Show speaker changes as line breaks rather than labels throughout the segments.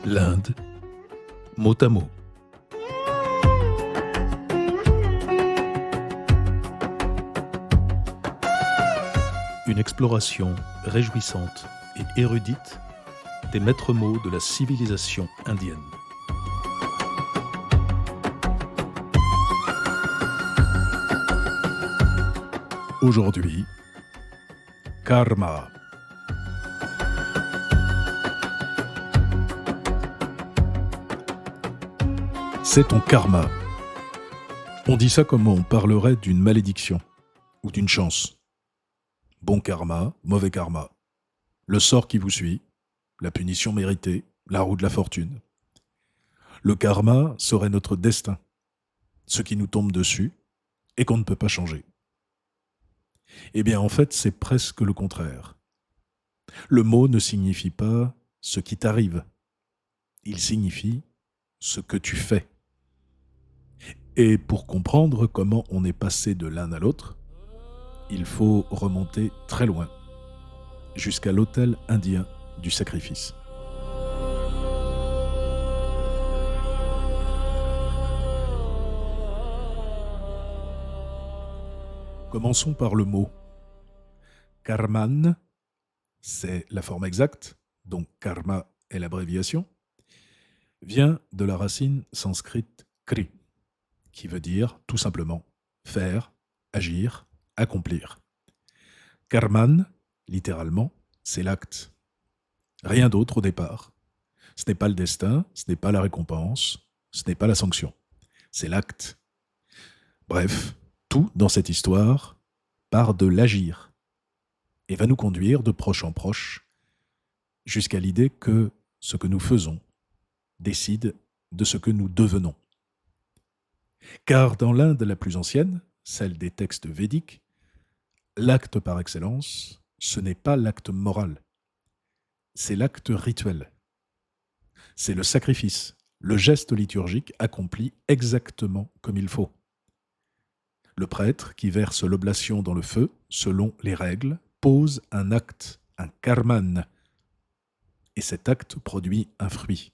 L'Inde, mot à mot. Une exploration réjouissante et érudite des maîtres mots de la civilisation indienne. Aujourd'hui, karma. C'est ton karma. On dit ça comme on parlerait d'une malédiction ou d'une chance. Bon karma, mauvais karma. Le sort qui vous suit, la punition méritée, la roue de la fortune. Le karma serait notre destin, ce qui nous tombe dessus et qu'on ne peut pas changer. Eh bien, en fait, c'est presque le contraire. Le mot ne signifie pas ce qui t'arrive. Il signifie ce que tu fais. Et pour comprendre comment on est passé de l'un à l'autre, il faut remonter très loin, jusqu'à l'autel indien du sacrifice. Commençons par le mot. Karman, c'est la forme exacte, donc karma est l'abréviation, vient de la racine sanskrite kri, qui veut dire tout simplement faire, agir, accomplir. Karman, littéralement, c'est l'acte. Rien d'autre au départ. Ce n'est pas le destin, ce n'est pas la récompense, ce n'est pas la sanction. C'est l'acte. Bref, tout dans cette histoire part de l'agir et va nous conduire de proche en proche jusqu'à l'idée que ce que nous faisons décide de ce que nous devenons. Car dans l'Inde la plus ancienne, celle des textes védiques, l'acte par excellence, ce n'est pas l'acte moral, c'est l'acte rituel. C'est le sacrifice, le geste liturgique accompli exactement comme il faut. Le prêtre qui verse l'oblation dans le feu, selon les règles, pose un acte, un karman, et cet acte produit un fruit.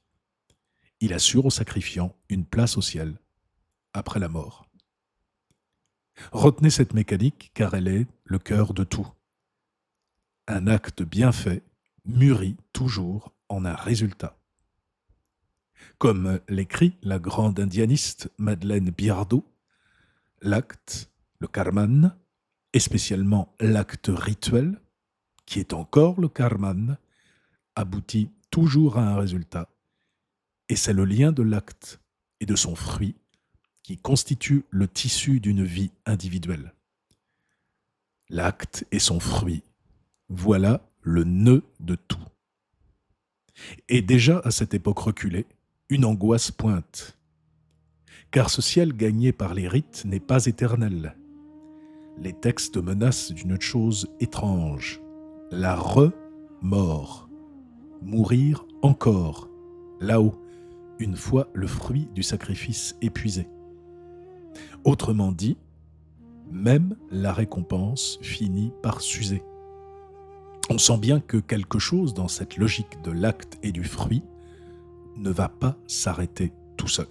Il assure au sacrifiant une place au ciel, après la mort. Retenez cette mécanique car elle est le cœur de tout. Un acte bien fait mûrit toujours en un résultat. Comme l'écrit la grande indianiste Madeleine Biardot, l'acte, le karman, et spécialement l'acte rituel, qui est encore le karman, aboutit toujours à un résultat, et c'est le lien de l'acte et de son fruit qui constitue le tissu d'une vie individuelle. L'acte et son fruit, voilà le nœud de tout. Et déjà à cette époque reculée, une angoisse pointe. Car ce ciel gagné par les rites n'est pas éternel. Les textes menacent d'une chose étrange, la remort. Mourir encore, là-haut, une fois le fruit du sacrifice épuisé. Autrement dit, même la récompense finit par s'user. On sent bien que quelque chose dans cette logique de l'acte et du fruit ne va pas s'arrêter tout seul.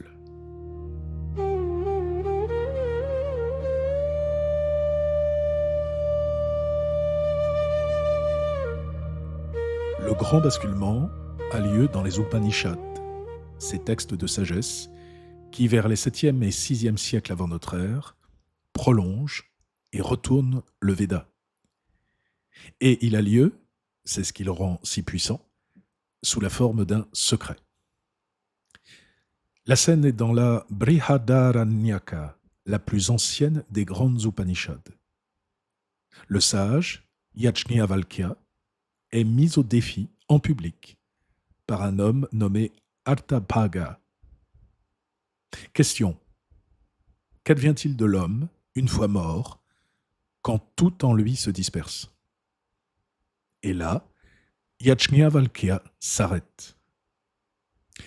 Le grand basculement a lieu dans les Upanishads, ces textes de sagesse qui, vers les 7e et 6e siècles avant notre ère, prolongent et retournent le Veda. Et il a lieu, c'est ce qui le rend si puissant, sous la forme d'un secret. La scène est dans la Brihadaranyaka, la plus ancienne des grandes Upanishads. Le sage, Yajnavalkya, est mis au défi en public par un homme nommé Artabhaga. Question. Qu'advient-il de l'homme, une fois mort, quand tout en lui se disperse? Et là, Yajnavalkya s'arrête.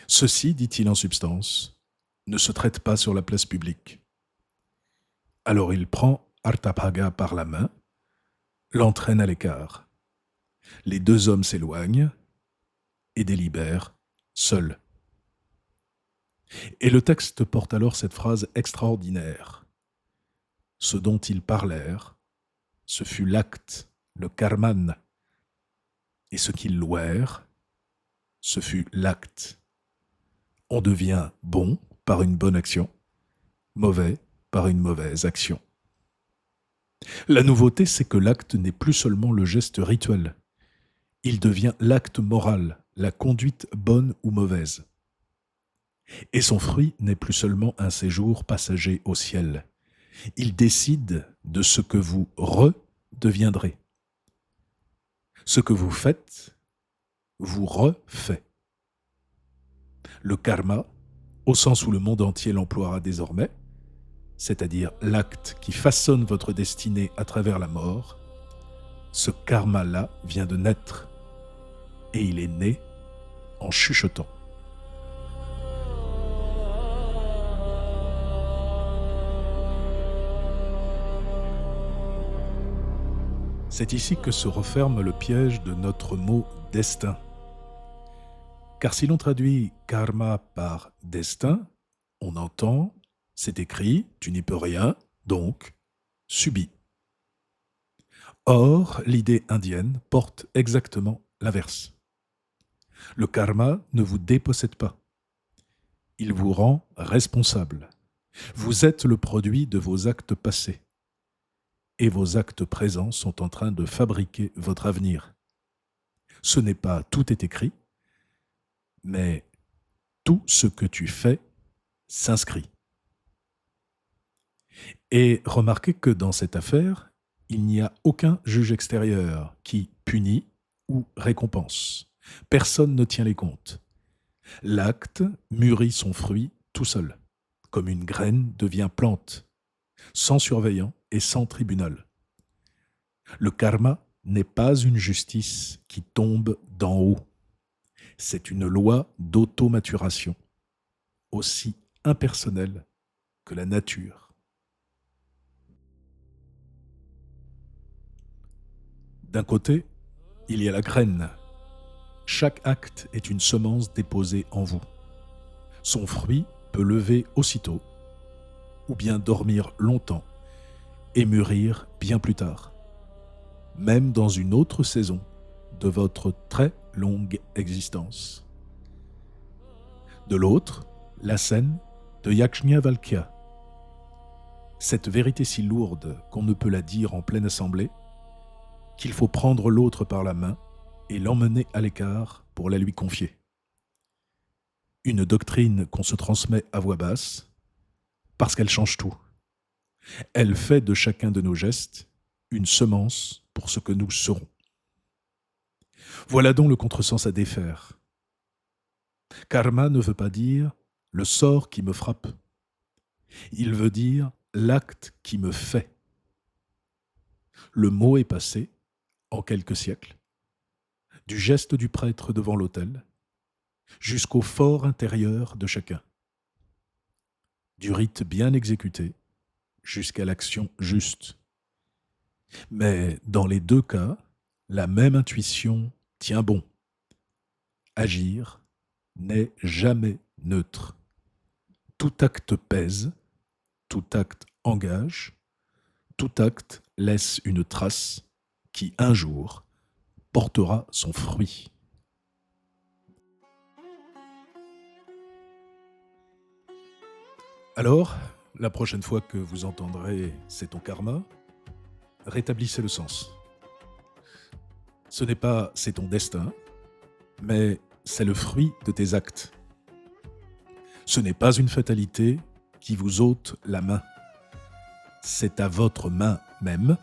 Ceci, dit-il en substance, ne se traite pas sur la place publique. Alors il prend Artabhaga par la main, l'entraîne à l'écart. Les deux hommes s'éloignent et délibèrent seul. Et le texte porte alors cette phrase extraordinaire. Ce dont ils parlèrent, ce fut l'acte, le karman. Et ce qu'ils louèrent, ce fut l'acte. On devient bon par une bonne action, mauvais par une mauvaise action. La nouveauté, c'est que l'acte n'est plus seulement le geste rituel. Il devient l'acte moral, la conduite bonne ou mauvaise. Et son fruit n'est plus seulement un séjour passager au ciel. Il décide de ce que vous redeviendrez. Ce que vous faites, vous refait. Le karma, au sens où le monde entier l'emploiera désormais, c'est-à-dire l'acte qui façonne votre destinée à travers la mort, ce karma-là vient de naître, et il est né en chuchotant. C'est ici que se referme le piège de notre mot « destin ». Car si l'on traduit « karma » par « destin », on entend, c'est écrit, tu n'y peux rien, donc subis. Or, l'idée indienne porte exactement l'inverse. Le karma ne vous dépossède pas. Il vous rend responsable. Vous êtes le produit de vos actes passés. Et vos actes présents sont en train de fabriquer votre avenir. Ce n'est pas tout est écrit, mais tout ce que tu fais s'inscrit. Et remarquez que dans cette affaire, il n'y a aucun juge extérieur qui punit ou récompense. Personne ne tient les comptes. L'acte mûrit son fruit tout seul, comme une graine devient plante, sans surveillant et sans tribunal. Le karma n'est pas une justice qui tombe d'en haut. C'est une loi d'automaturation, aussi impersonnelle que la nature. D'un côté, il y a la graine. Chaque acte est une semence déposée en vous. Son fruit peut lever aussitôt, ou bien dormir longtemps et mûrir bien plus tard, même dans une autre saison de votre très longue existence. De l'autre, la scène de Yajnavalkya. Cette vérité si lourde qu'on ne peut la dire en pleine assemblée, qu'il faut prendre l'autre par la main et l'emmener à l'écart pour la lui confier. Une doctrine qu'on se transmet à voix basse, parce qu'elle change tout. Elle fait de chacun de nos gestes une semence pour ce que nous serons. Voilà donc le contresens à défaire. Karma ne veut pas dire le sort qui me frappe. Il veut dire l'acte qui me fait. Le mot est passé, en quelques siècles, du geste du prêtre devant l'autel jusqu'au fort intérieur de chacun, du rite bien exécuté jusqu'à l'action juste. Mais dans les deux cas, la même intuition tient bon. Agir n'est jamais neutre. Tout acte pèse, tout acte engage, tout acte laisse une trace qui, un jour, portera son fruit. Alors, la prochaine fois que vous entendrez « c'est ton karma », rétablissez le sens. Ce n'est pas « c'est ton destin », mais c'est le fruit de tes actes. Ce n'est pas une fatalité qui vous ôte la main. C'est à votre main même,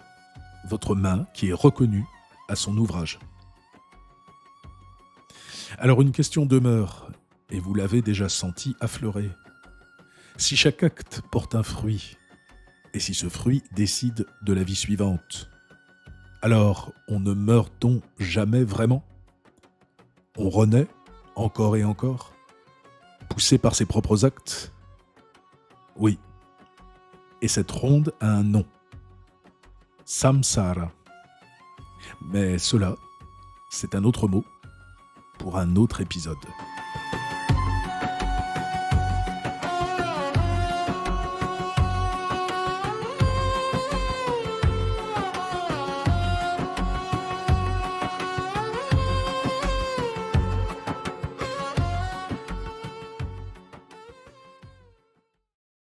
votre main qui est reconnue à son ouvrage. Alors une question demeure, et vous l'avez déjà senti affleurer. Si chaque acte porte un fruit, et si ce fruit décide de la vie suivante, alors on ne meurt-on jamais vraiment ? On renaît encore et encore, poussé par ses propres actes ? Oui. Et cette ronde a un nom. Samsara. Mais cela, c'est un autre mot pour un autre épisode.